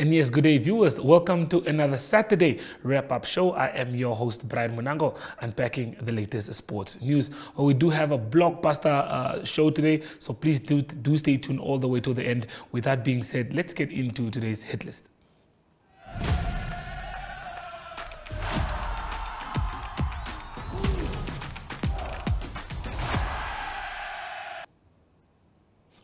And yes, good day viewers, welcome to another Saturday wrap-up show. I am your host Brian Munango, unpacking the latest sports news. Well, we do have a blockbuster show today, so please do stay tuned all the way to the end. With that being said, let's get into today's hit list.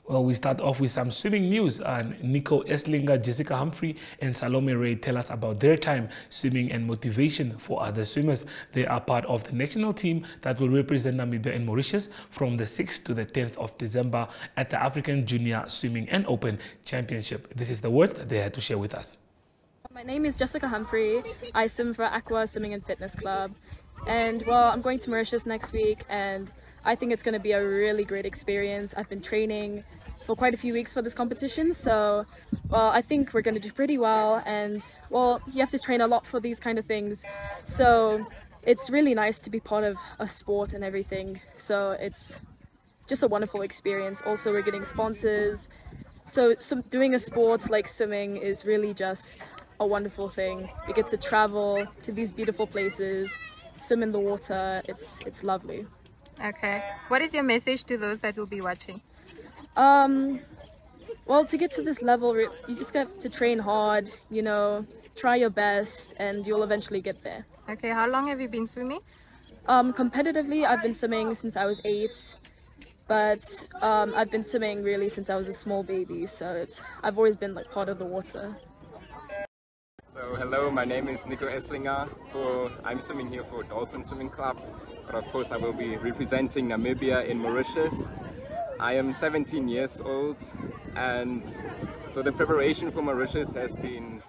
Well, we start off with some swimming news. Nico Eslinger, Jessica Humphrey, and Salome Ray tell us about their time swimming and motivation for other swimmers. They are part of the national team that will represent Namibia and Mauritius from the 6th to the 10th of December at the African Junior Swimming and Open Championship. This is the words that they had to share with us. My name is Jessica Humphrey. I swim for Aqua Swimming and Fitness Club. And well, I'm going to Mauritius next week, and I think it's going to be a really great experience. I've been training for quite a few weeks for this competition, so well, I think we're going to do pretty well. And well, you have to train a lot for these kind of things, so it's really nice to be part of a sport and everything. So it's just a wonderful experience. Also, we're getting sponsors, so doing a sport like swimming is really just a wonderful thing. We get to travel to these beautiful places, swim in the water. It's lovely. Okay, what is your message to those that will be watching? Well, to get to this level, you just have to train hard, you know, try your best, and you'll eventually get there. Okay, how long have you been swimming? Competitively, I've been swimming since I was 8, but I've been swimming really since I was a small baby, so I've always been like part of the water. So hello, my name is Nico Eslinger. I'm swimming here for Dolphin Swimming Club, but of course I will be representing Namibia in Mauritius. I am 17 years old, and so the preparation for Mauritius has been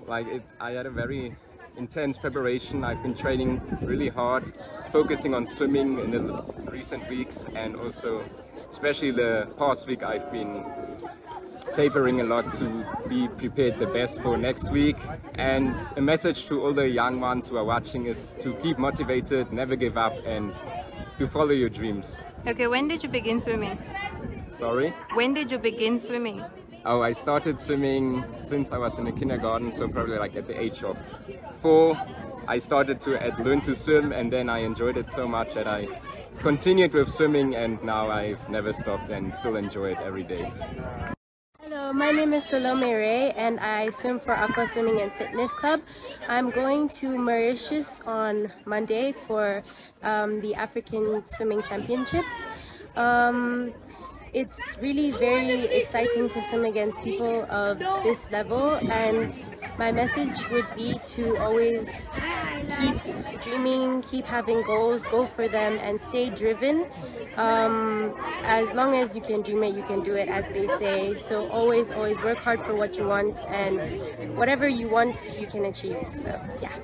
I had a very intense preparation. I've been training really hard, focusing on swimming in the recent weeks, and also especially the past week I've been tapering a lot to be prepared the best for next week. And a message to all the young ones who are watching is to keep motivated, never give up, and to follow your dreams. Okay, when did you begin swimming? Sorry? When did you begin swimming? Oh, I started swimming since I was in the kindergarten, so probably like at the age of 4. I started to learn to swim, and then I enjoyed it so much that I continued with swimming, and now I've never stopped and still enjoy it every day. Hello, my name is Salome Ray, and I swim for Aqua Swimming and Fitness Club. I'm going to Mauritius on Monday for the African Swimming Championships. It's really very exciting to swim against people of this level, and my message would be to always keep dreaming, keep having goals, go for them, and stay driven. As long as you can dream it, you can do it, as they say. So always work hard for what you want, and whatever you want, you can achieve. So yeah.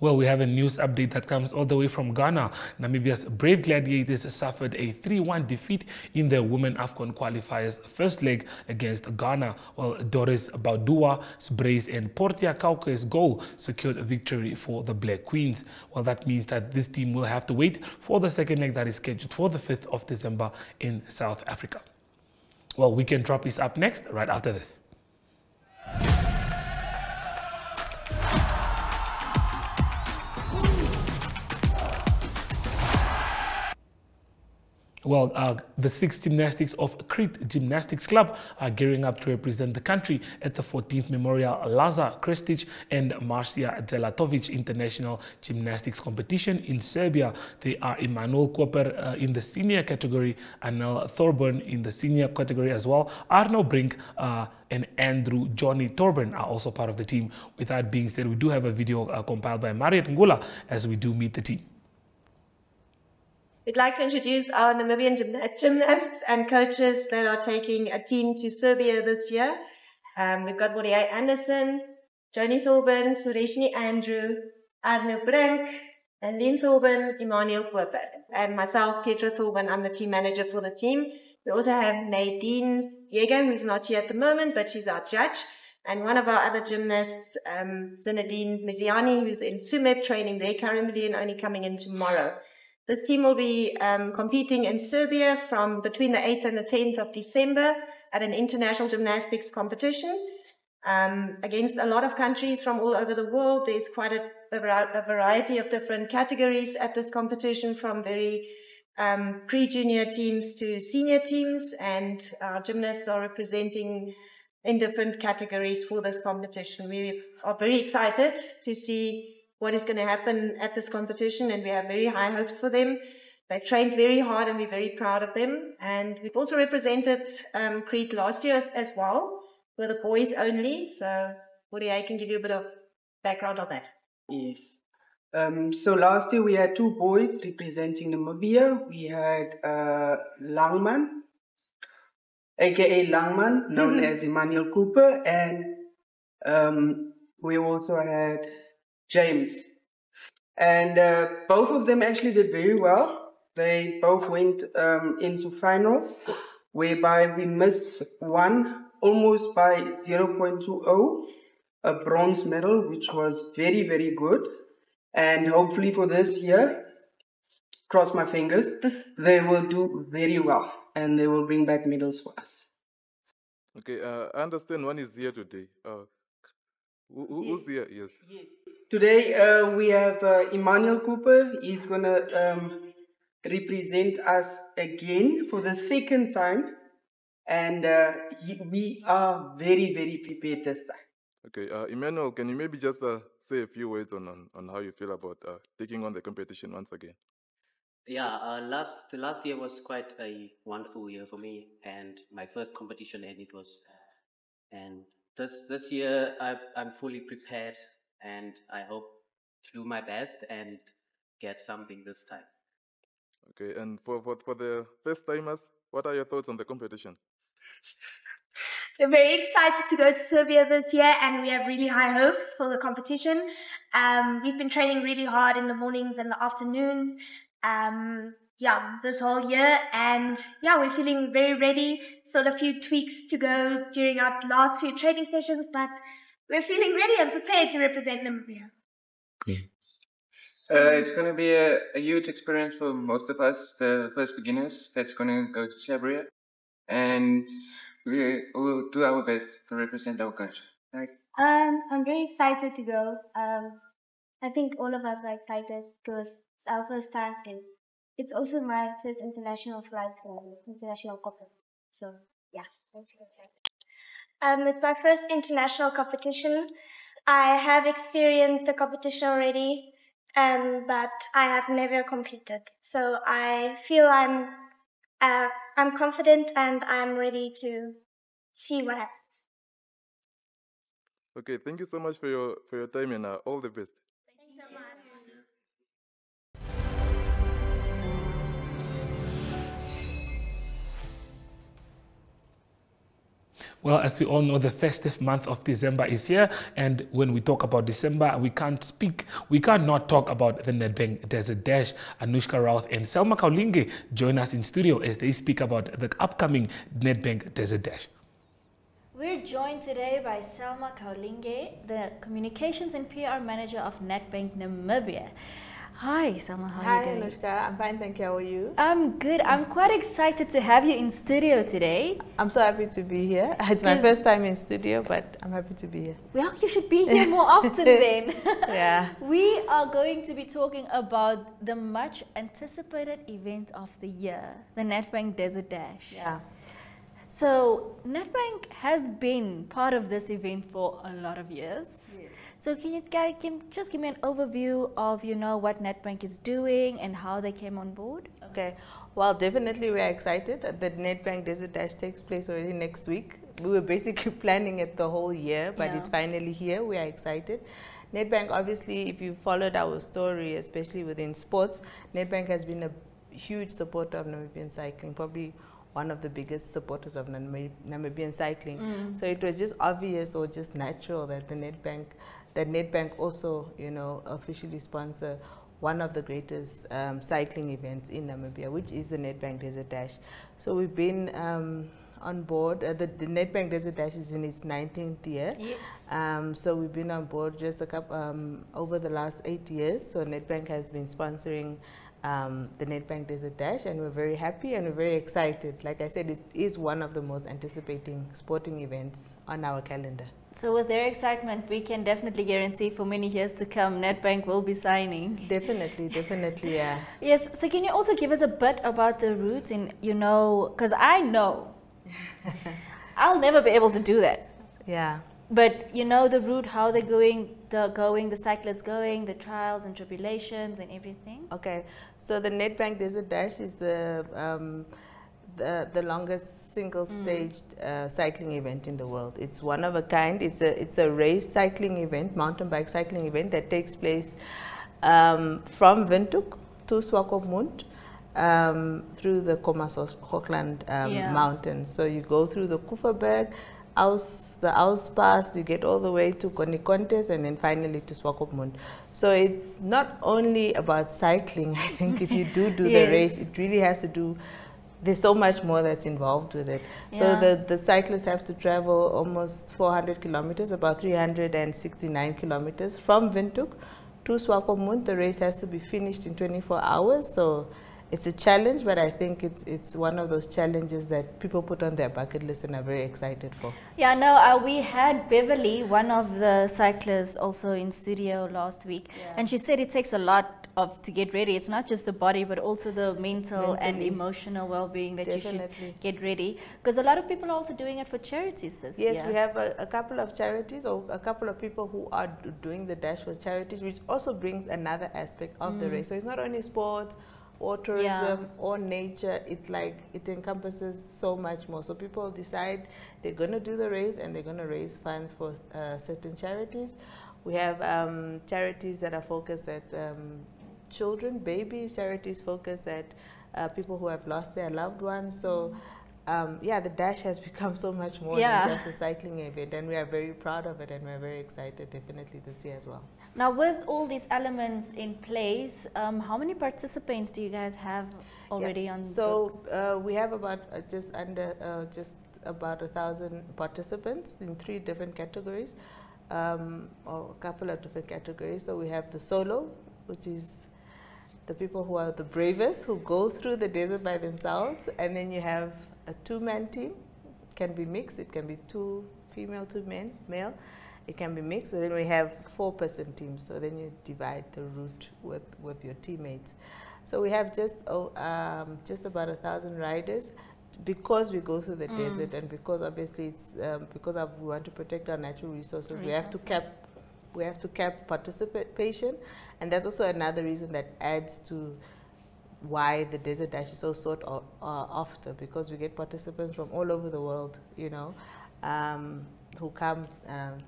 Well, we have a news update that comes all the way from Ghana. Namibia's Brave Gladiators suffered a 3-1 defeat in the Women AFCON qualifiers first leg against Ghana, while Doris Baudua's brace and Portia Kauke's goal secured a victory for the Black Queens. Well, that means that this team will have to wait for the second leg that is scheduled for the 5th of December in South Africa. Well, Weekend Drop is up next, right after this. Well, the 6 gymnastics of Crete Gymnastics Club are gearing up to represent the country at the 14th Memorial Lazar Krstić and Marcia Delatovic International Gymnastics Competition in Serbia. They are Emanuel Koper in the senior category, Anel Thorburn in the senior category as well. Arno Brink and Andrew Johnny Torben are also part of the team. With that being said, we do have a video compiled by Mariet Ngula as we do meet the team. We'd like to introduce our Namibian gymnasts and coaches that are taking a team to Serbia this year. We've got Wodia Anderson, Johnny Thorburn, Sureshni Andrew, Arno Brink, and Lynn Thorburn, Emmanuel Koper, and myself, Petra Thorburn. I'm the team manager for the team. We also have Nadine Diego, who's not here at the moment, but she's our judge. And one of our other gymnasts, Zinedine Miziani, who's in SUMEP training there currently and only coming in tomorrow. This team will be competing in Serbia from between the 8th and the 10th of December at an international gymnastics competition against a lot of countries from all over the world. There's quite a variety of different categories at this competition, from very pre-junior teams to senior teams, and our gymnasts are representing in different categories for this competition. We are very excited to see what is going to happen at this competition, and we have very high hopes for them. They've trained very hard and we're very proud of them. And we've also represented Crete last year as well, with the boys only. So Woody, I can give you a bit of background on that. Yes. So last year we had 2 boys representing Namibia. We had Langman, aka Langman, known as Emmanuel Cooper, and we also had James. And both of them actually did very well. They both went into finals, whereby we missed one almost by 0.20, a bronze medal, which was very, very good. And hopefully for this year, cross my fingers, they will do very well and they will bring back medals for us. Okay, I understand one is here today. Who's here? Yes. Today we have Emmanuel Cooper. He's going to represent us again for the second time. And we are very, very prepared this time. Okay, Emmanuel, can you maybe just say a few words on how you feel about taking on the competition once again? Yeah, the last year was quite a wonderful year for me, and my first competition, and this year I'm fully prepared, and I hope to do my best and get something this time. Okay, and for the first timers, what are your thoughts on the competition? We're very excited to go to Serbia this year, and we have really high hopes for the competition. We've been training really hard in the mornings and the afternoons, this whole year, and we're feeling very ready. Still a few tweaks to go during our last few training sessions, but we're feeling ready and prepared to represent Namibia. It's going to be a huge experience for most of us, the first beginners that's going to go to Serbia, and we will do our best to represent our country. Thanks. I'm very excited to go. I think all of us are excited because it's our first time, and it's also my first international flight, international competition. So yeah, I'm super excited. It's my first international competition. I have experienced the competition already, but I have never competed. So I feel I'm confident and I'm ready to see what happens. Okay, thank you so much for your time, and all the best. Thank you so much. Well, as we all know, the festive month of December is here, and when we talk about December, we cannot talk about the Nedbank Desert Dash. Anushka Routh and Selma Kaulinge join us in studio as they speak about the upcoming Nedbank Desert Dash. We're joined today by Selma Kaulinge, the Communications and PR Manager of Nedbank Namibia. Hi, Selma, how are you doing? Hi, Anushka. I'm fine, thank you. How are you? I'm good. I'm quite excited to have you in studio today. I'm so happy to be here. It's my first time in studio, but I'm happy to be here. Well, you should be here more often then. Yeah. We are going to be talking about the much anticipated event of the year, the Nedbank Desert Dash. Yeah. So, Nedbank has been part of this event for a lot of years. Yes. So can you just give me an overview of, what Nedbank is doing and how they came on board? Okay. Well, definitely we are excited that the Nedbank Desert Dash takes place already next week. We were basically planning it the whole year, but it's finally here. We are excited. Nedbank, obviously, if you followed our story, especially within sports, Nedbank has been a huge supporter of Namibian cycling, probably one of the biggest supporters of Namibian cycling. So it was just obvious or just natural that Nedbank also, officially sponsor one of the greatest cycling events in Namibia, which is the Nedbank Desert Dash. So we've been on board. The Nedbank Desert Dash is in its 19th year. Yes. So we've been on board just over the last 8 years. So Nedbank has been sponsoring the Nedbank Desert Dash, and we're very happy and we're very excited. Like I said, it is one of the most anticipating sporting events on our calendar. So with their excitement, we can definitely guarantee for many years to come, Nedbank will be signing. Definitely, definitely, yeah. Yes, so can you also give us a bit about the routes and, you know, because I know I'll never be able to do that. Yeah. But you know the route, how they're going, the cyclists going, the trials and tribulations and everything? Okay, so the Nedbank Desert Dash is the longest single-staged cycling event in the world. It's one of a kind. It's a race cycling event, mountain bike cycling event that takes place from Windhoek to Swakopmund through the Hoogland mountains. So you go through the Kuferberg, the Auspass, you get all the way to Konikontes and then finally to Swakopmund. So it's not only about cycling. I think if you do the race, it really has to do, there's so much more that's involved with it. So the cyclists have to travel almost 400 kilometers, about 369 kilometers from Windhoek to Swakopmund. The race has to be finished in 24 hours. So it's a challenge, but I think it's one of those challenges that people put on their bucket list and are very excited for. Yeah, no, we had Beverly, one of the cyclists, also in studio last week, and she said it takes a lot to get ready. It's not just the body, but also the mental and emotional well-being that you should get ready. Because a lot of people are also doing it for charities this year. Yes, we have a couple of charities, or a couple of people who are doing the dash for charities, which also brings another aspect of the race. So it's not only sports or tourism or nature, it encompasses so much more. So people decide they're going to do the race and they're going to raise funds for certain charities. We have charities that are focused at children, babies, charities focused at people who have lost their loved ones. So yeah, the dash has become so much more than just a cycling event, and we are very proud of it and we're very excited definitely this year as well. Now, with all these elements in place, how many participants do you guys have already on So we have about just about 1,000 participants in 3 different categories, or a couple of different categories. So we have the solo, which is the people who are the bravest, who go through the desert by themselves, and then you have a 2-man team. It can be mixed. It can be 2 female, 2 male. It can be mixed, but then we have 4-person teams. So then you divide the route with your teammates. So we have just about 1,000 riders, because we go through the desert, and because obviously it's we want to protect our natural resources. We have to cap participation, and that's also another reason that adds to why the Desert Dash is so sought after, because we get participants from all over the world, you know, who come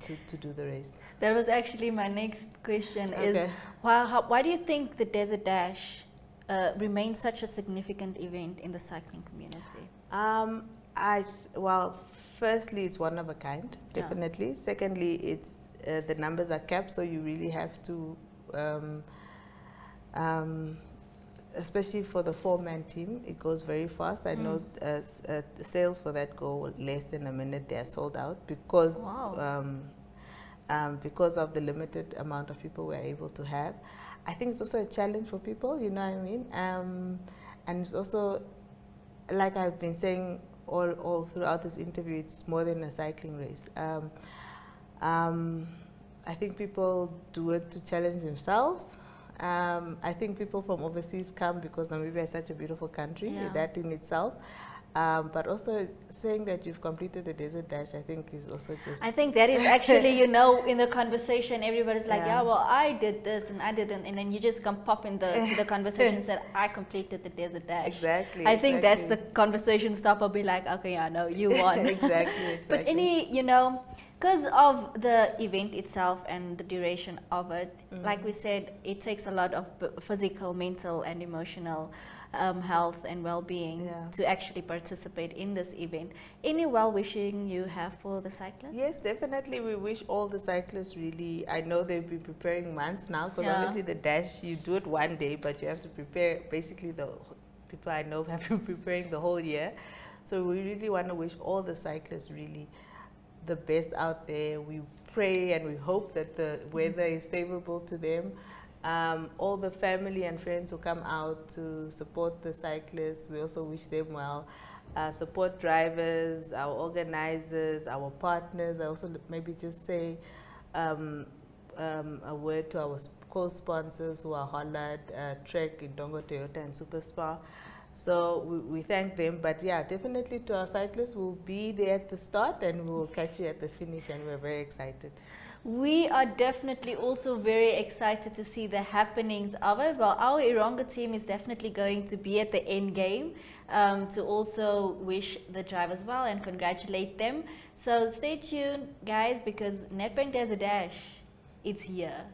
to do the race. That was actually my next question, is why do you think the Desert Dash remains such a significant event in the cycling community? Well, firstly, it's one of a kind, definitely. Secondly, it's the numbers are capped, so you really have to, especially for the 4-man team, it goes very fast. I know sales for that go less than a minute. They are sold out because of the limited amount of people we're able to have. I think it's also a challenge for people, you know what I mean? And it's also, like I've been saying all throughout this interview, it's more than a cycling race. I think people do it to challenge themselves. I think people from overseas come because Namibia is such a beautiful country, that in itself. But also saying that you've completed the Desert Dash, I think is also just... I think that is actually, you know, in the conversation, everybody's like, yeah, well, I did this and I didn't. And then you just come pop in to the conversation and said, I completed the Desert Dash. Exactly. I think that's the conversation stopper, be like, okay, yeah, no, you won. Exactly. But any, you know, because of the event itself and the duration of it, like we said, it takes a lot of physical, mental, and emotional health and well-being to actually participate in this event. Any well-wishing you have for the cyclists? Yes, definitely. We wish all the cyclists really, I know they've been preparing months now, because obviously the dash, you do it one day, but you have to prepare, basically the people I know have been preparing the whole year. So we really want to wish all the cyclists really the best out there. We pray and we hope that the weather is favorable to them, All the family and friends who come out to support the cyclists, we also wish them well. Support drivers, our organizers, our partners. I also maybe just say a word to our co-sponsors who are Hollard, Trek, Indongo, Toyota and Superspar. So we thank them, but yeah, definitely to our cyclists, we'll be there at the start and we'll catch you at the finish, and we're very excited. We are definitely also very excited to see the happenings of it. Well, our Ironga team is definitely going to be at the end game to also wish the drivers well and congratulate them. So stay tuned, guys, because Nedbank There's a Dash, it's here.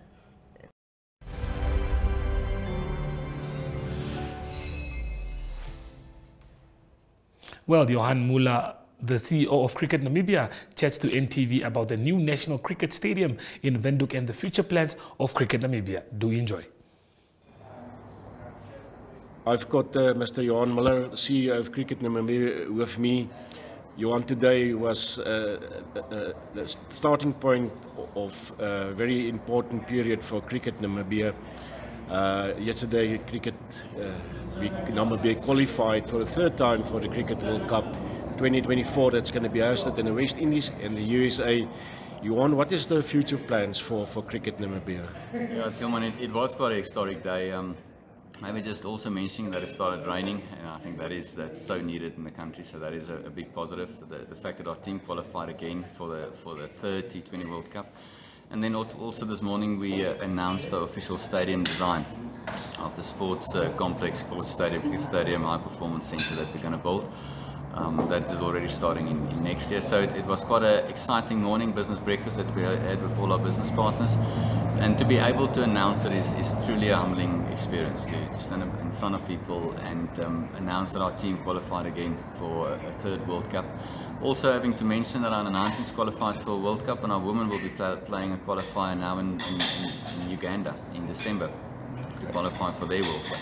Well, Johan Muller, the CEO of Cricket Namibia, chats to NTV about the new National Cricket Stadium in Windhoek and the future plans of Cricket Namibia. Do enjoy. I've got Mr. Johan Muller, the CEO of Cricket Namibia, with me. Johan, today was the starting point of a very important period for Cricket Namibia. Yesterday, Namibia qualified for the third time for the Cricket World Cup 2024. That's going to be hosted in the West Indies and the USA. Johan, what is the future plans for Cricket Namibia? Yeah, Tilman, it was quite an historic day. Maybe just also mentioning that it started raining, and I think that's so needed in the country. So that is a big positive. The fact that our team qualified again for the third T20 World Cup. And then also this morning we announced the official stadium design of the sports complex called Stadium High Performance Centre that we're going to build. That is already starting in next year. So it was quite an exciting morning business breakfast that we had with all our business partners. And to be able to announce it is truly a humbling experience to stand up in front of people and announce that our team qualified again for a third World Cup. Also having to mention that our under-19s qualified for a World Cup, and our women will be playing a qualifier now in Uganda in December to qualify for their World Cup.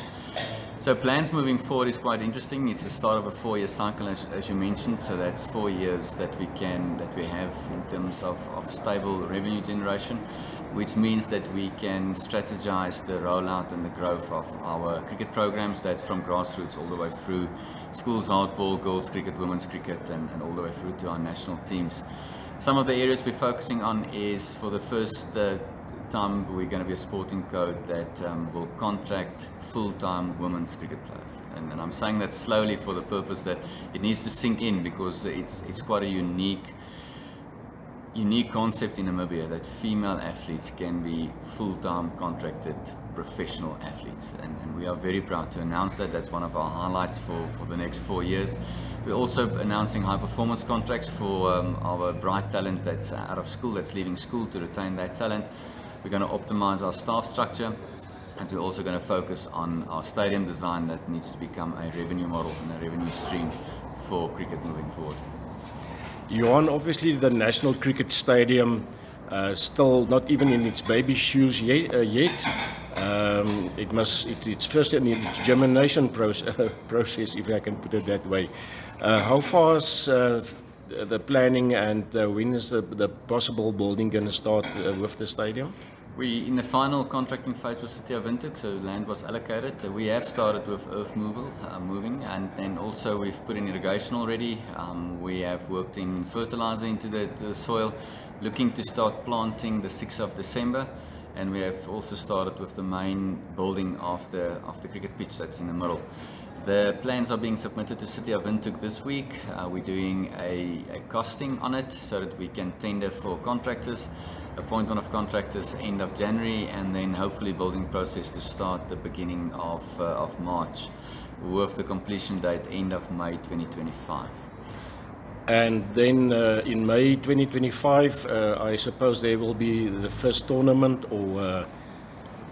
So plans moving forward is quite interesting. It's the start of a 4-year cycle, as you mentioned. So that's 4 years that we have in terms of stable revenue generation, which means that we can strategize the rollout and the growth of our cricket programs. That's from grassroots all the way through schools, hardball, girls cricket, women's cricket, and all the way through to our national teams. Some of the areas we're focusing on is, for the first time, we're going to be a sporting code that will contract full-time women's cricket players. And I'm saying that slowly for the purpose that it needs to sink in, because it's quite a unique concept in Namibia that female athletes can be full-time contracted professional athletes, and we are very proud to announce that. That's one of our highlights for the next 4 years. We're also announcing high performance contracts for our bright talent that's out of school, that's leaving school, to retain that talent. We're going to optimize our staff structure, and we're also going to focus on our stadium design that needs to become a revenue model and a revenue stream for cricket moving forward. Johan, obviously the National Cricket Stadium still not even in its baby shoes yet. It's first in its germination process, if I can put it that way. How far is the planning, and when is the possible building going to start with the stadium? We in the final contracting phase with City of Windhoek, so land was allocated. We have started with earth moving, and then also we've put in irrigation already. We have worked in fertilizer into the soil, looking to start planting the 6th of December, and we have also started with the main building of the cricket pitch that's in the middle. The plans are being submitted to City of Windhoek this week. We're doing a costing on it so that we can tender for contractors. Appointment of contractors end of January, and then hopefully building process to start the beginning of March, with the completion date end of May 2025. And then in May 2025, I suppose there will be the first tournament or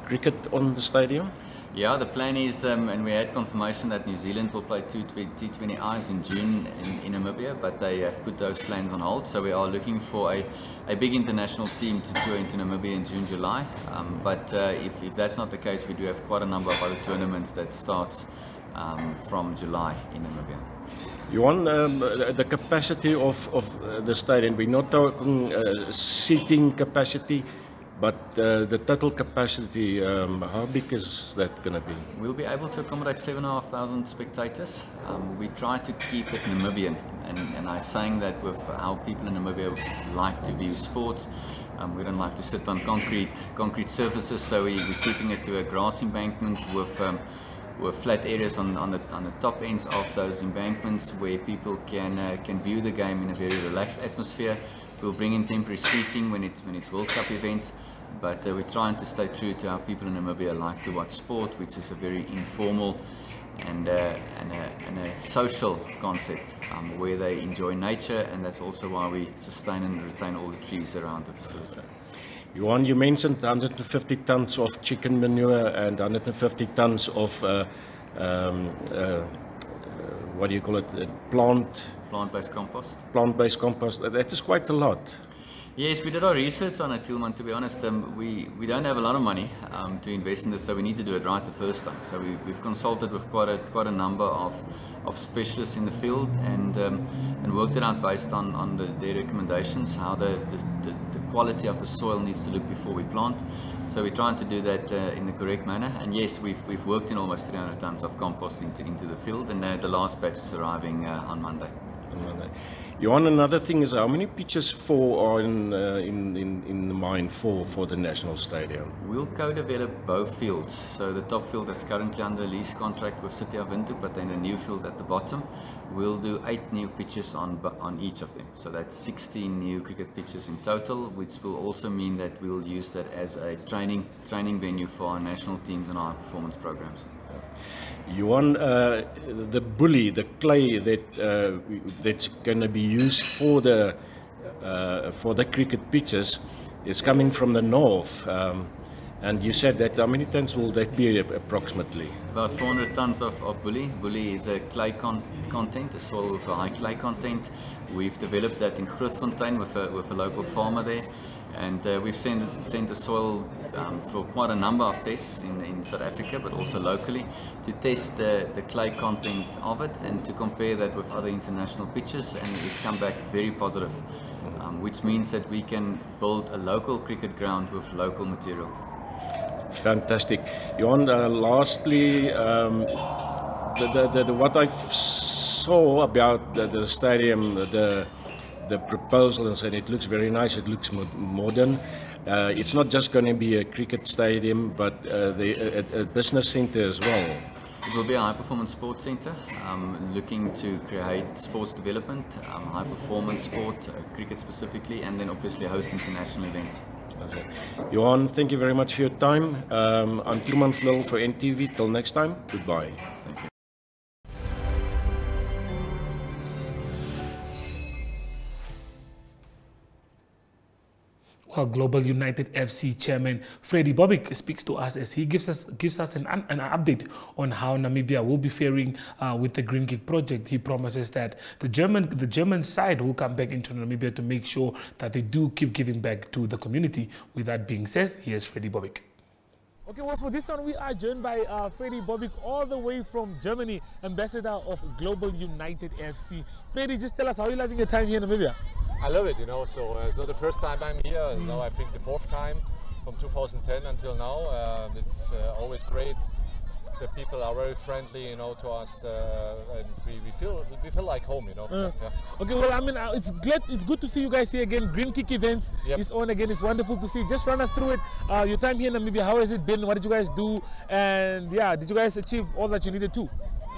cricket on the stadium? Yeah, the plan is, and we had confirmation that New Zealand will play two T20Is in June in Namibia, but they have put those plans on hold. So we are looking for a big international team to tour into Namibia in June, July. But if that's not the case, we do have quite a number of other tournaments that starts from July in Namibia. Johan, the capacity of the stadium, we're not talking seating capacity, but the total capacity, how big is that going to be? We'll be able to accommodate 7,500 spectators. We try to keep it Namibian, and I'm saying that with how people in Namibia like to view sports. We don't like to sit on concrete surfaces, so we're keeping it to a grass embankment with flat areas on the top ends of those embankments where people can view the game in a very relaxed atmosphere. We'll bring in temporary seating when it's World Cup events, but we're trying to stay true to how people in Namibia like to watch sport, which is a very informal and a social concept where they enjoy nature, and that's also why we sustain and retain all the trees around the facility. Johan, you mentioned 150 tons of chicken manure and 150 tons of what do you call it? Plant-based compost. Plant-based compost. That is quite a lot. Yes, we did our research on it, Tilman. To be honest, we don't have a lot of money to invest in this, so we need to do it right the first time. So we've consulted with quite a number of specialists in the field and worked it out based on their recommendations, how the quality of the soil needs to look before we plant. So we're trying to do that in the correct manner. And yes, we've worked in almost 300 tons of compost into the field, and the last batch is arriving on Monday. Johan, another thing is how many pitches are in the mine for the National Stadium? We'll co-develop both fields. So the top field is currently under lease contract with City of Windhoek, but then a new field at the bottom. We'll do 8 new pitches on each of them. So that's 16 new cricket pitches in total, which will also mean that we'll use that as a training venue for our national teams and our performance programs. Johan, the bully, the clay that's going to be used for the cricket pitches is coming from the north. And you said that how many tons will that be approximately? About 400 tons of bully. Bully is a clay content, a soil with a high clay content. We've developed that in Grootfontein with a local farmer there. And we've sent the soil for quite a number of tests in South Africa, but also locally, to test the clay content of it and to compare that with other international pitches, and it's come back very positive, which means that we can build a local cricket ground with local material. Fantastic. Johan, lastly, what I saw about the stadium, the proposals, and it looks very nice, it looks modern. It's not just going to be a cricket stadium, but a business center as well. It will be a high-performance sports center, looking to create sports development, high-performance sport, cricket specifically, and then obviously host international events. Okay. Johan, thank you very much for your time. I'm Tilman Flill for NTV. Till next time, goodbye. Thank you. Well, Global United FC chairman Freddie Bobic speaks to us as he gives us an update on how Namibia will be faring with the Green Kick project. He promises that the German side will come back into Namibia to make sure that they do keep giving back to the community. With that being said, here's Freddie Bobic. Okay, well, for this one, we are joined by Freddie Bobic, all the way from Germany, ambassador of Global United FC. Freddie, just tell us, how are you loving your time here in Namibia? I love it, so it's not the first time I'm here, I think the 4th time from 2010 until now. It's always great. The people are very friendly, to us, and we feel like home, Yeah. Okay, well, I mean, it's good to see you guys here again. Green Kick events is on again. It's wonderful to see. Just run us through it. Your time here in Namibia, how has it been? What did you guys do? And yeah, did you guys achieve all that you needed to?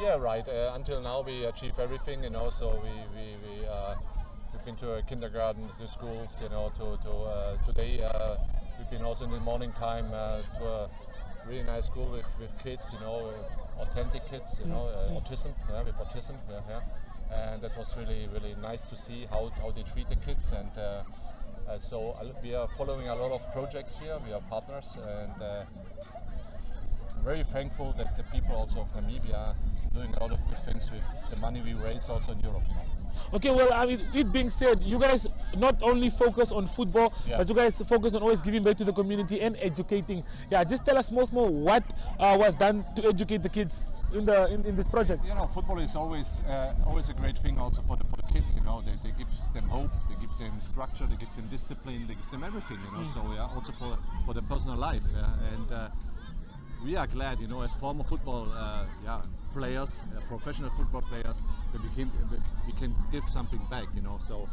Yeah, right. Until now, we achieved everything, So we've been to a kindergarten, to schools, today we've been also in the morning time to a really nice school with kids, authentic kids, autism, with autism, and that was really nice to see how they treat the kids, and so we are following a lot of projects here. We are partners, and very thankful that the people also of Namibia are doing a lot of good things with the money we raise also in Europe. Okay, well, it being said, you guys not only focus on football, but you guys focus on always giving back to the community and educating. Yeah, just tell us more what was done to educate the kids. in this project? You know, football is always always a great thing also for the kids. You know, they give them hope, they give them structure, they give them discipline, they give them everything. You know, so yeah, also for their personal life. And we are glad, you know, as former football players, professional football players, that we can give something back. You know, so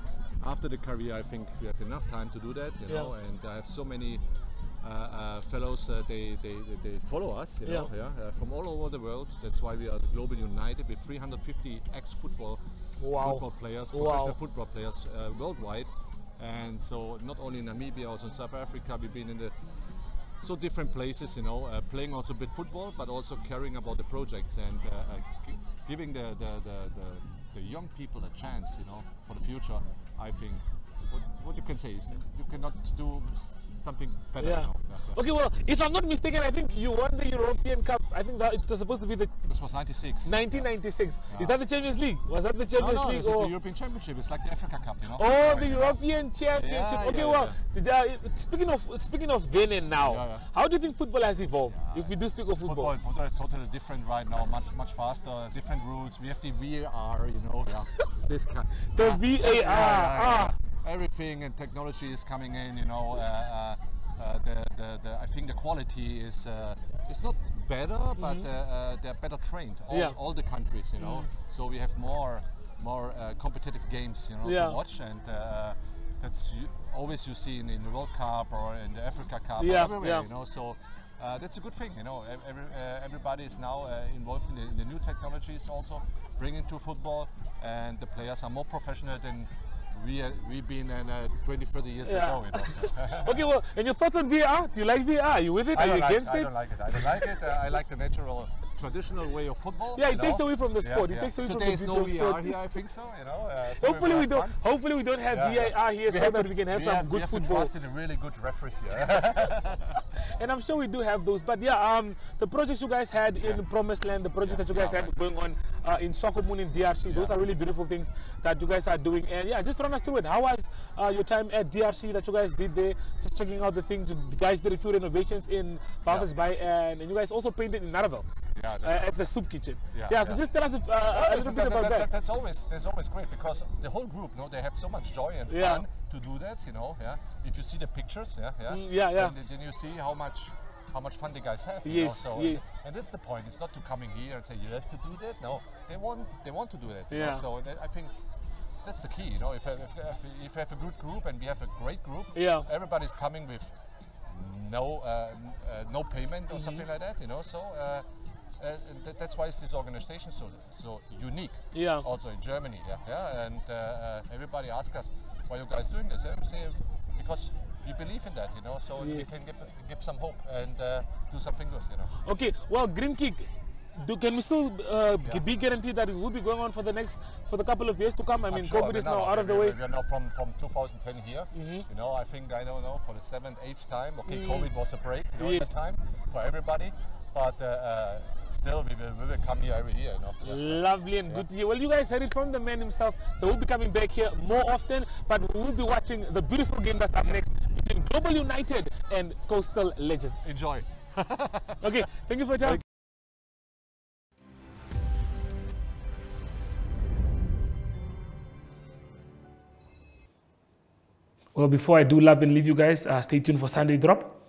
after the career, I think we have enough time to do that. You know, and I have so many fellows, they follow us, you know, from all over the world. That's why we are globally united with 350 ex-football players, professional football players worldwide. And so not only in Namibia, also in South Africa, we've been in so different places, you know, playing also a bit football, but also caring about the projects and giving the young people a chance, you know, for the future. I think what you can say is you cannot do something better now. Okay, well, if I'm not mistaken, I think you won the European Cup. I think that it was supposed to be This was 96. 1996. Is that the Champions League? Was that the Champions League? No, this is the European Championship. It's like the Africa Cup, you know. Oh, the European Championship. Okay, well, speaking of then and now, how do you think football has evolved? If we do speak of football. Football is totally different right now. Much faster, different rules. We have the VAR, you know. This kind. The VAR. Everything and technology is coming in, you know. I think the quality is it's not better, but they're better trained. All the countries, you know. So we have more competitive games, you know, to watch, and that's always you see in the World Cup or in the Africa Cup, or everywhere, you know. So that's a good thing, you know. Everybody is now involved in the new technologies, also bringing to football, and the players are more professional than we've been 20, 30 years ago. You know. Okay, well, and your thoughts on VR? Do you like VR? Are you with it? Are you against it? I don't like it. I don't like it. I like the natural, traditional way of football. Yeah, it takes away from the sport. It takes away from the Today's no VR here, I think so. You know. So hopefully we don't have VAR here, so that we can have some good football. We have to trust in a really good referees here. And I'm sure we do have those. But yeah, the projects you guys had in Promised Land, the projects that you guys had going on in Sokomun in DRC, those are really beautiful things that you guys are doing. And yeah, just run us through it. How was your time at DRC that you guys did there? Just checking out the things. You guys did a few renovations in Walvis Bay, and you guys also painted in Naravel. At the soup kitchen. So just tell us a little bit about that. That's always great, because the whole group, you know, they have so much joy and fun to do that, you know. If you see the pictures, then you see how much fun the guys have. You know? So, and that's the point. It's not to coming here and say you have to do that. No, they want to do that. You know? So I think that's the key. You know, if you have a good group, and we have a great group, everybody's coming with no payment or something like that. You know, so. That's why this organization so unique. Also in Germany. And everybody asks us, why are you guys doing this? We say because we believe in that, you know. So we can give some hope and do something good, you know. Okay. Well, Green Kick, can we still be guaranteed that it will be going on for the couple of years to come? I mean, sure. COVID is now out of the way. We are now from 2010 here. You know, I think I don't know for the 7th, 8th time. Okay, COVID was a break, you know, at the time for everybody, but. Still, we will come here every year. You know? Lovely and good to hear. Well, you guys heard it from the man himself. So we'll be coming back here more often, but we will be watching the beautiful game that's up next between Global United and Coastal Legends. Enjoy. Okay, thank you for your time. Well, before I do love and leave you guys, stay tuned for Sunday Drop.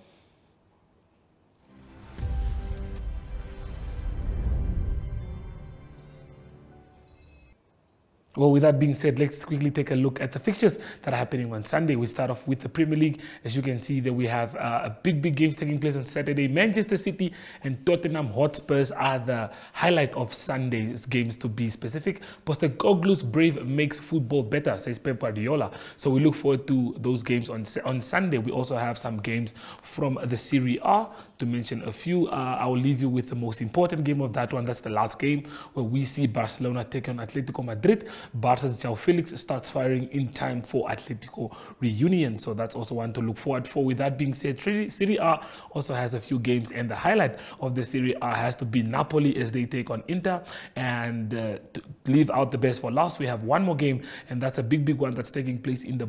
Well, with that being said, let's quickly take a look at the fixtures that are happening on Sunday. We start off with the Premier League. As you can see, that we have big games taking place on Saturday. Manchester City and Tottenham Hotspurs are the highlight of Sunday's games, to be specific. Postecoglou's Brave makes football better, says Pep Guardiola. So we look forward to those games on Sunday. We also have some games from the Serie A. To mention a few, I will leave you with the most important game of that one. That's the last game, where we see Barcelona take on Atletico Madrid. Barca's João Felix starts firing in time for Atletico reunion. So that's also one to look forward for. With that being said, Serie A also has a few games, and the highlight of the Serie A has to be Napoli as they take on Inter. And to leave out the best for last, we have one more game, and that's a big one that's taking place in the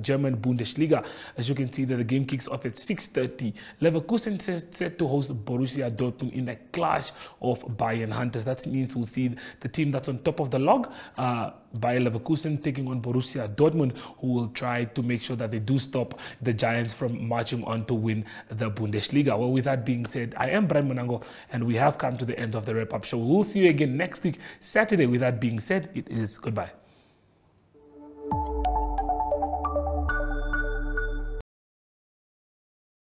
German Bundesliga. As you can see, that the game kicks off at 6:30. Leverkusen set to host Borussia Dortmund in a clash of Bayern hunters. That means we'll see the team that's on top of the log, Bayer Leverkusen, taking on Borussia Dortmund, who will try to make sure that they do stop the Giants from marching on to win the Bundesliga. Well, with that being said, I am Brian Monango, and we have come to the end of the wrap-up show. We'll see you again next week, Saturday. With that being said, it is goodbye.